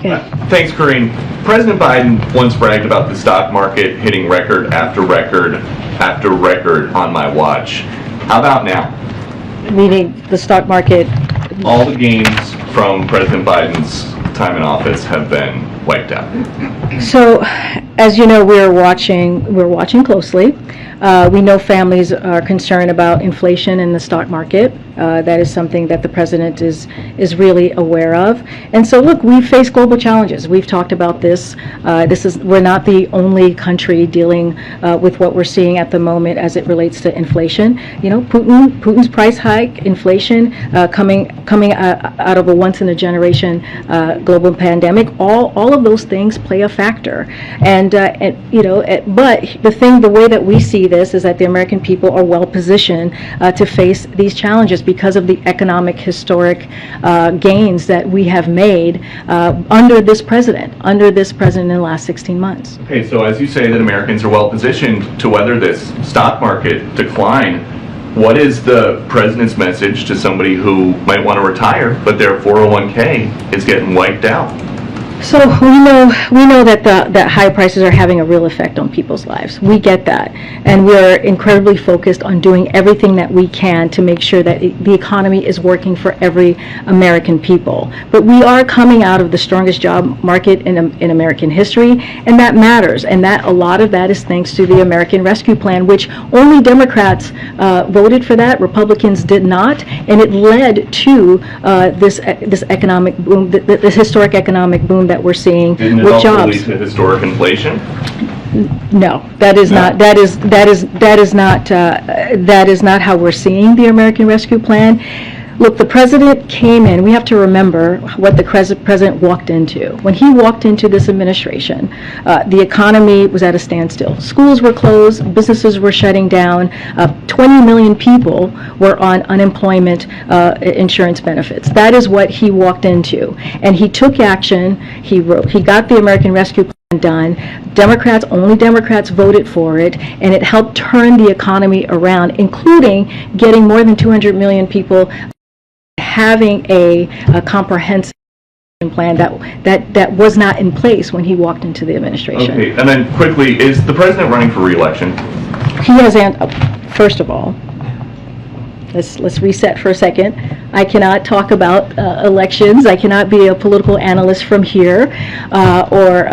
Okay. Thanks, Corinne. President Biden once bragged about the stock market hitting record after record after record on my watch. How about now? Meaning the stock market. All the gains from President Biden's time in office have been wiped out. So, as you know, we're watching closely. We know families are concerned about inflation in the stock market. That is something that the president is really aware of. And so, look, we face global challenges. We've talked about this. We're not the only country dealing with what we're seeing at the moment as it relates to inflation. You know, Putin's price hike, inflation, coming out of a once in a generation global pandemic. All of those things play a factor. And but the way that we see this is that the American people are well positioned to face these challenges because of the economic historic gains that we have made under this president in the last 16 months. Okay, so as you say that Americans are well positioned to weather this stock market decline, what is the president's message to somebody who might want to retire, but their 401k is getting wiped out? So we know that high prices are having a real effect on people's lives. We get that, and we're incredibly focused on doing everything that we can to make sure that the economy is working for every American people. But we are coming out of the strongest job market in American history, and that matters. And that a lot of that is thanks to the American Rescue Plan, which only Democrats voted for that. Republicans did not, and it led to this economic boom, this historic economic boom that we're seeing Didn't it with also jobs. lead to historic inflation? No, that is not. That is not how we're seeing the American Rescue Plan. Look, the president came in. We have to remember what the president walked into. When he walked into this administration, the economy was at a standstill. Schools were closed, businesses were shutting down, 20 million people were on unemployment insurance benefits. That is what he walked into. And he took action. He got the American Rescue Plan done. Only Democrats voted for it, and it helped turn the economy around, including getting more than 200 million people having a comprehensive plan that was not in place when he walked into the administration. Okay, and then quickly, is the president running for re-election? He has, first of all, let's reset for a second. I cannot talk about elections. I cannot be a political analyst from here, or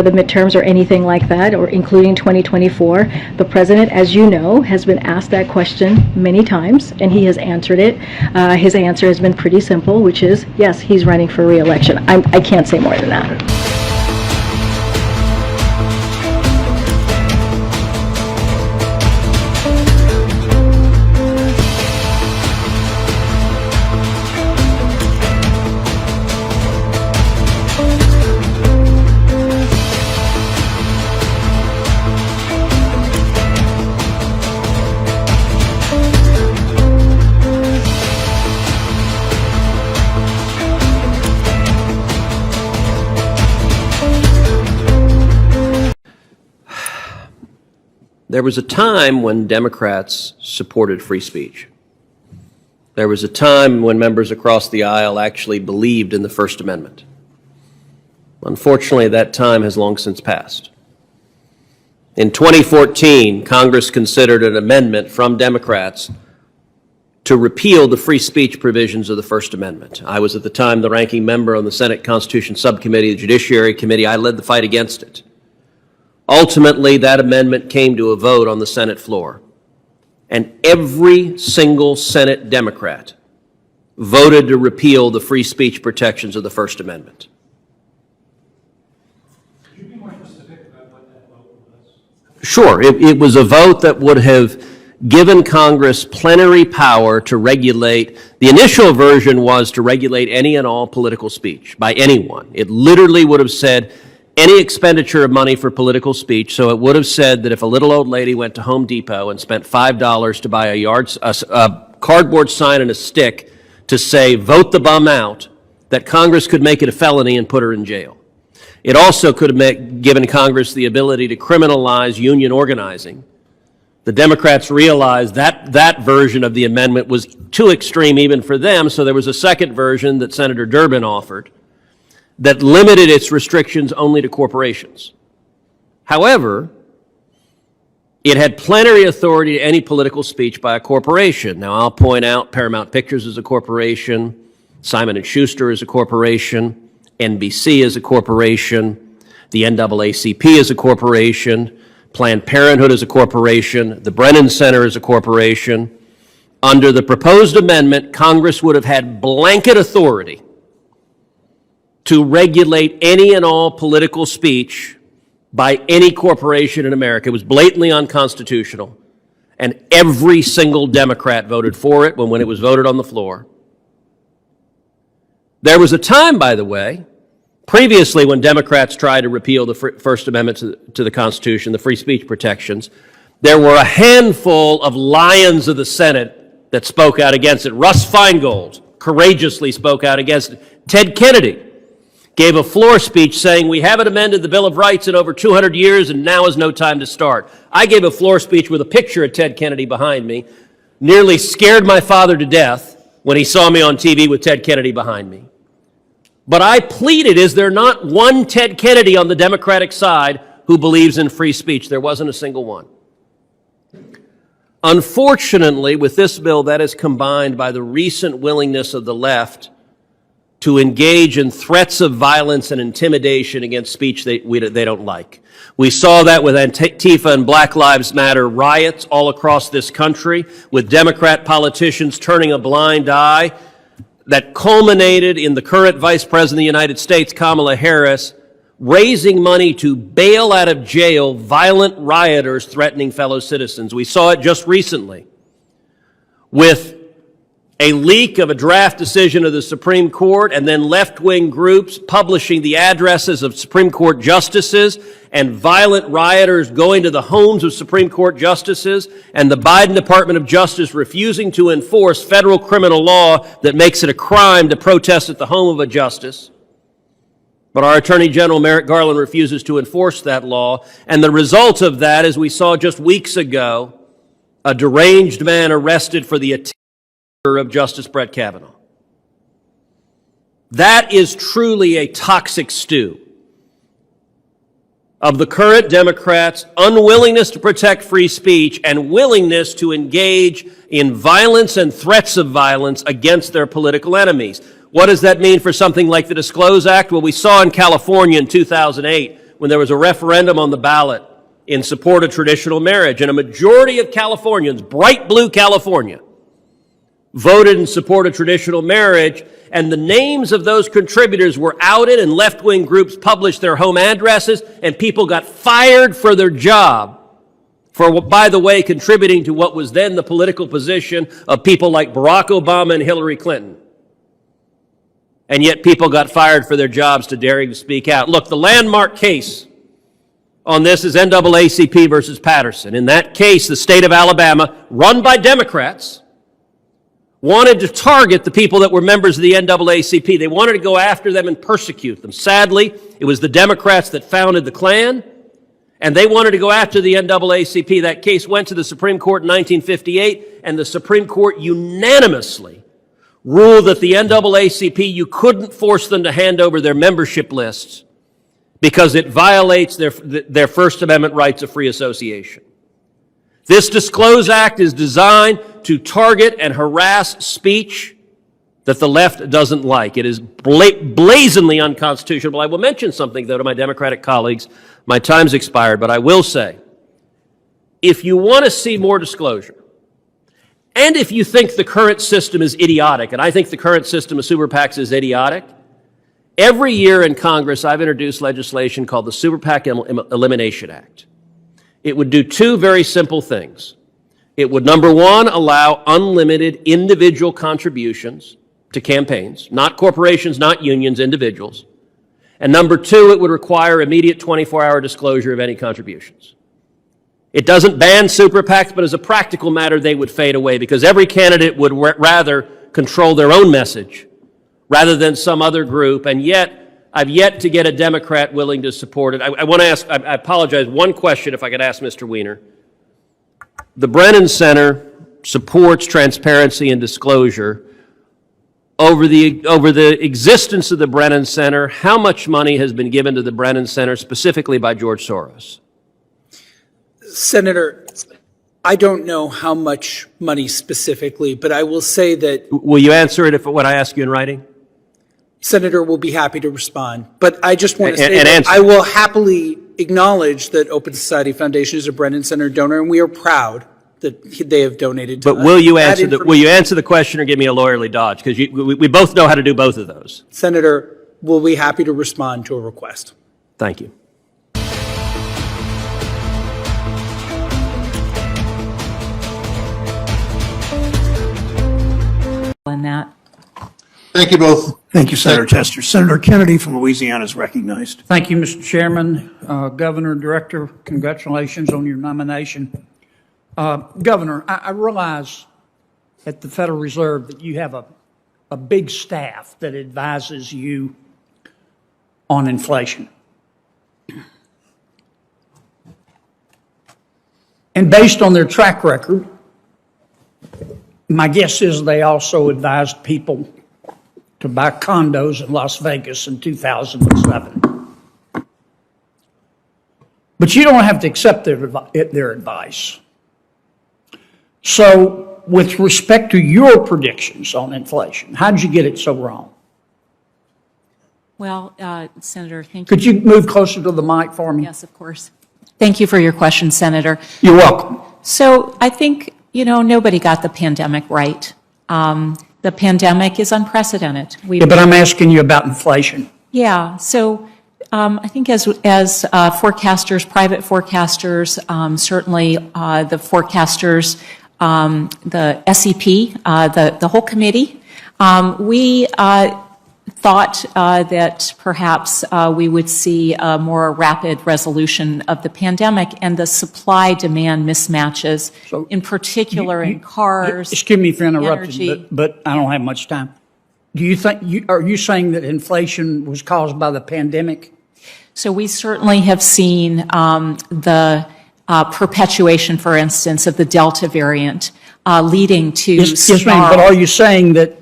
the midterms or anything like that, or including 2024. The president, as you know, has been asked that question many times, and he has answered it. His answer has been pretty simple, which is yes, he's running for re-election. I can't say more than that. There was a time when Democrats supported free speech. There was a time when members across the aisle actually believed in the First Amendment. Unfortunately, that time has long since passed. In 2014, Congress considered an amendment from Democrats to repeal the free speech provisions of the First Amendment. I was at the time the ranking member on the Senate Constitution Subcommittee, the Judiciary Committee. I led the fight against it. Ultimately, that amendment came to a vote on the Senate floor, and every single Senate Democrat voted to repeal the free speech protections of the First Amendment. Could you be more specific about what that vote was? Sure. It was a vote that would have given Congress plenary power to regulate. The initial version was to regulate any and all political speech by anyone. It literally would have said any expenditure of money for political speech. So it would have said that if a little old lady went to Home Depot and spent $5 to buy a cardboard sign and a stick to say, vote the bum out, that Congress could make it a felony and put her in jail. It also could have given Congress the ability to criminalize union organizing. The Democrats realized that that version of the amendment was too extreme even for them, so there was a second version that Senator Durbin offered that limited its restrictions only to corporations. However, it had plenary authority to any political speech by a corporation. Now, I'll point out Paramount Pictures is a corporation, Simon & Schuster is a corporation, NBC is a corporation, the NAACP is a corporation, Planned Parenthood is a corporation, the Brennan Center is a corporation. Under the proposed amendment, Congress would have had blanket authority to regulate any and all political speech by any corporation in America. It was blatantly unconstitutional, and every single Democrat voted for it when it was voted on the floor. There was a time, by the way, previously when Democrats tried to repeal the First Amendment to the Constitution, the free speech protections, there were a handful of lions of the Senate that spoke out against it. Russ Feingold courageously spoke out against it. Ted Kennedy gave a floor speech saying, we haven't amended the Bill of Rights in over 200 years and now is no time to start. I gave a floor speech with a picture of Ted Kennedy behind me, nearly scared my father to death when he saw me on TV with Ted Kennedy behind me. But I pleaded, is there not one Ted Kennedy on the Democratic side who believes in free speech? There wasn't a single one. Unfortunately, with this bill, that is combined by the recent willingness of the left to engage in threats of violence and intimidation against speech they don't like. We saw that with Antifa and Black Lives Matter riots all across this country, with Democrat politicians turning a blind eye, that culminated in the current Vice President of the United States, Kamala Harris, raising money to bail out of jail violent rioters threatening fellow citizens. We saw it just recently with a leak of a draft decision of the Supreme Court, and then left-wing groups publishing the addresses of Supreme Court justices, and violent rioters going to the homes of Supreme Court justices, and the Biden Department of Justice refusing to enforce federal criminal law that makes it a crime to protest at the home of a justice. But our Attorney General Merrick Garland refuses to enforce that law, and the result of that, as we saw just weeks ago, a deranged man arrested for the attack of Justice Brett Kavanaugh. That is truly a toxic stew of the current Democrats' unwillingness to protect free speech and willingness to engage in violence and threats of violence against their political enemies. What does that mean for something like the Disclose Act? Well, we saw in California in 2008 when there was a referendum on the ballot in support of traditional marriage, and a majority of Californians, bright blue California, voted in support of traditional marriage, and the names of those contributors were outed, and left-wing groups published their home addresses, and people got fired for their job for, by the way, contributing to what was then the political position of people like Barack Obama and Hillary Clinton. And yet people got fired for their jobs to daring to speak out. Look, the landmark case on this is NAACP versus Patterson. In that case, the state of Alabama, run by Democrats, wanted to target the people that were members of the NAACP. They wanted to go after them and persecute them. Sadly, it was the Democrats that founded the Klan, and they wanted to go after the NAACP. That case went to the Supreme Court in 1958, and the Supreme Court unanimously ruled that the NAACP, you couldn't force them to hand over their membership lists because it violates their First Amendment rights of free association. This Disclose Act is designed to target and harass speech that the left doesn't like. It is blazingly unconstitutional. I will mention something, though, to my Democratic colleagues. My time's expired, but I will say, if you want to see more disclosure, and if you think the current system is idiotic, and I think the current system of super PACs is idiotic, every year in Congress I've introduced legislation called the Super PAC Elimination Act. It would do two very simple things. It would, number one, allow unlimited individual contributions to campaigns, not corporations, not unions, individuals. And number two, it would require immediate 24-hour disclosure of any contributions. It doesn't ban super PACs, but as a practical matter, they would fade away because every candidate would rather control their own message rather than some other group, and yet I've yet to get a Democrat willing to support it. I want to ask, I apologize, one question if I could ask Mr. Wiener. The Brennan Center supports transparency and disclosure over the existence of the Brennan Center, how much money has been given to the Brennan Center specifically by George Soros? Senator, I don't know how much money specifically, but I will say that Will you answer it when I ask you in writing? Senator will be happy to respond. But I just want to And- say and that answer. I will happily acknowledge that Open Society Foundation is a Brennan Center donor, and we are proud that they have donated to us. But will you That answer the question or give me a lawyerly dodge? Because we both know how to do both of those. Senator will be happy to respond to a request. Thank you. in that. Thank you both. Thank you, Senator Tester. Senator Kennedy from Louisiana is recognized. Thank you, Mr. Chairman. Governor, Director, congratulations on your nomination. Governor, I realize at the Federal Reserve that you have a big staff that advises you on inflation. And based on their track record, my guess is they also advised people to buy condos in Las Vegas in 2007. But you don't have to accept their advice. So with respect to your predictions on inflation, how did you get it so wrong? Well, Senator, thank you. Could you move closer to the mic for me? Yes, of course. Thank you for your question, Senator. You're welcome. So I think, nobody got the pandemic right. The pandemic is unprecedented. Yeah, but I'm asking you about inflation. Yeah. So I think as forecasters, private forecasters, certainly the forecasters, the SEP, the whole committee, we thought that perhaps we would see a more rapid resolution of the pandemic and the supply-demand mismatches, So in particular in cars. Excuse me for interrupting, energy. but I don't have much time. Do you think, are you saying that inflation was caused by the pandemic? So we certainly have seen the perpetuation, for instance, of the Delta variant leading to Yes, ma'am, but are you saying that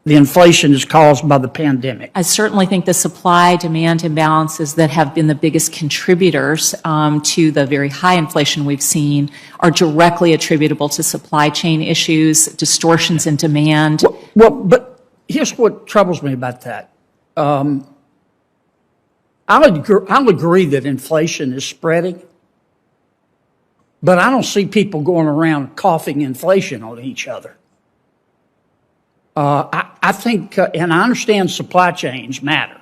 the inflation is caused by the pandemic? I certainly think the supply-demand imbalances that have been the biggest contributors to the very high inflation we've seen are directly attributable to supply chain issues, distortions in demand. Well, but here's what troubles me about that. I'll agree that inflation is spreading, but I don't see people going around coughing inflation on each other. I think, and I understand supply chains matter,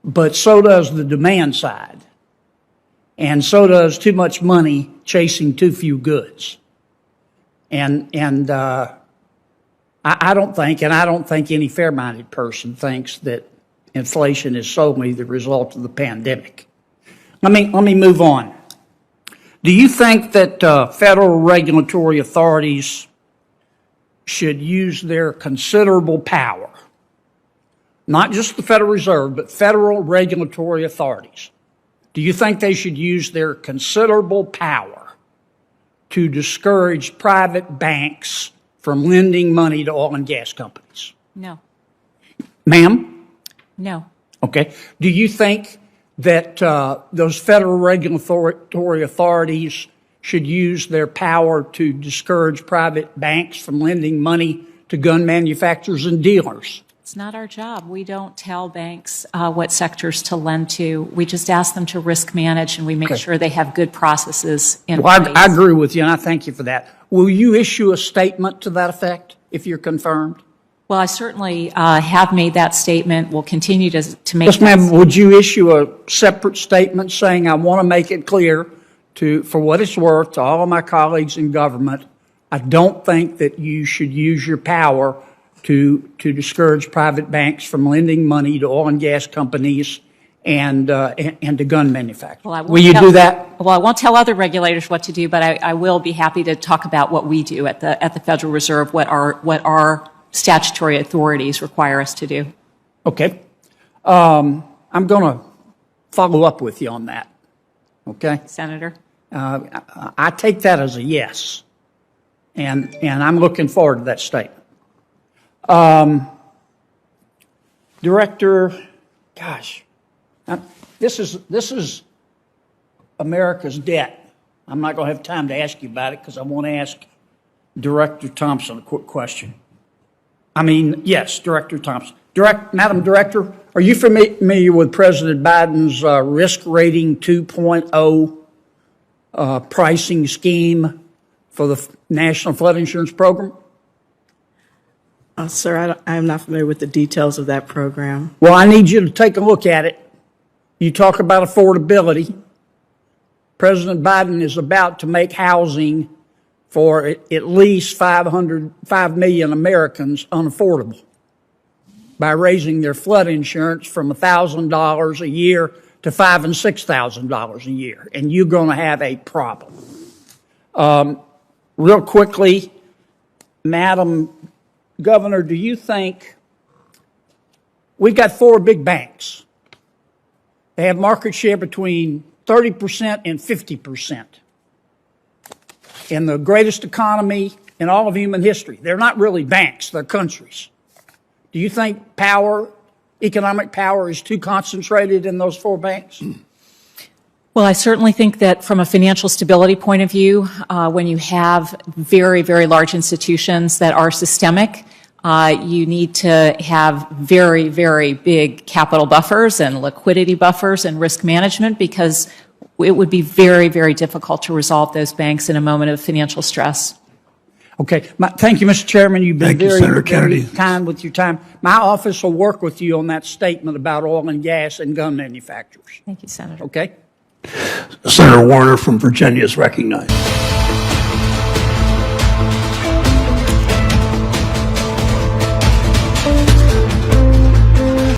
but so does the demand side, and so does too much money chasing too few goods. And I don't think, and I don't think any fair-minded person thinks that inflation is solely the result of the pandemic. Let me move on. Do you think that federal regulatory authorities should use their considerable power, not just the Federal Reserve, but federal regulatory authorities? Do you think they should use their considerable power to discourage private banks from lending money to oil and gas companies? No, Ma'am? no. Okay. Do you think that those federal regulatory authorities should use their power to discourage private banks from lending money to gun manufacturers and dealers? It's not our job. We don't tell banks what sectors to lend to. We just ask them to risk manage, and we make sure they have good processes in Well, place. I agree with you, and I thank you for that. Will you issue a statement to that effect if you're confirmed? Well, I certainly have made that statement. We'll continue to make Yes, that ma'am. Would you issue a separate statement saying, I want to make it clear for what it's worth to all of my colleagues in government, I don't think that you should use your power to discourage private banks from lending money to oil and gas companies and to gun manufacturers. Well, I won't Will you do that? Well, I won't tell other regulators what to do, but I will be happy to talk about what we do at the Federal Reserve, what our statutory authorities require us to do. Okay. I'm going to follow up with you on that. Okay? Senator? I take that as a yes, and I'm looking forward to that statement. Director, gosh, this is America's debt. I'm not going to have time to ask you about it because I want to ask Director Thompson a quick question. Yes, Director Thompson. Madam Director, are you familiar with President Biden's risk rating 2.0 pricing scheme for the National Flood Insurance Program? Sir, I'm not familiar with the details of that program. Well, I need you to take a look at it. You talk about affordability. President Biden is about to make housing for at least 5 million Americans unaffordable by raising their flood insurance from $1,000 a year to $5,000 and $6,000 a year, and you're going to have a problem. Real quickly, Madam Governor, do you think we've got 4 big banks? They have market share between 30% and 50% in the greatest economy in all of human history. They're not really banks, they're countries. Do you think economic power is too concentrated in those 4 banks? Well, I certainly think that from a financial stability point of view, when you have very, very large institutions that are systemic, you need to have very, very big capital buffers and liquidity buffers and risk management, because it would be very, very difficult to resolve those banks in a moment of financial stress. Okay. Thank you, Mr. Chairman. You've been Thank you, very, Senator very Kennedy. kind with your time. My office will work with you on that statement about oil and gas and gun manufacturers. Thank you, Senator. Okay? Senator Warner from Virginia is recognized.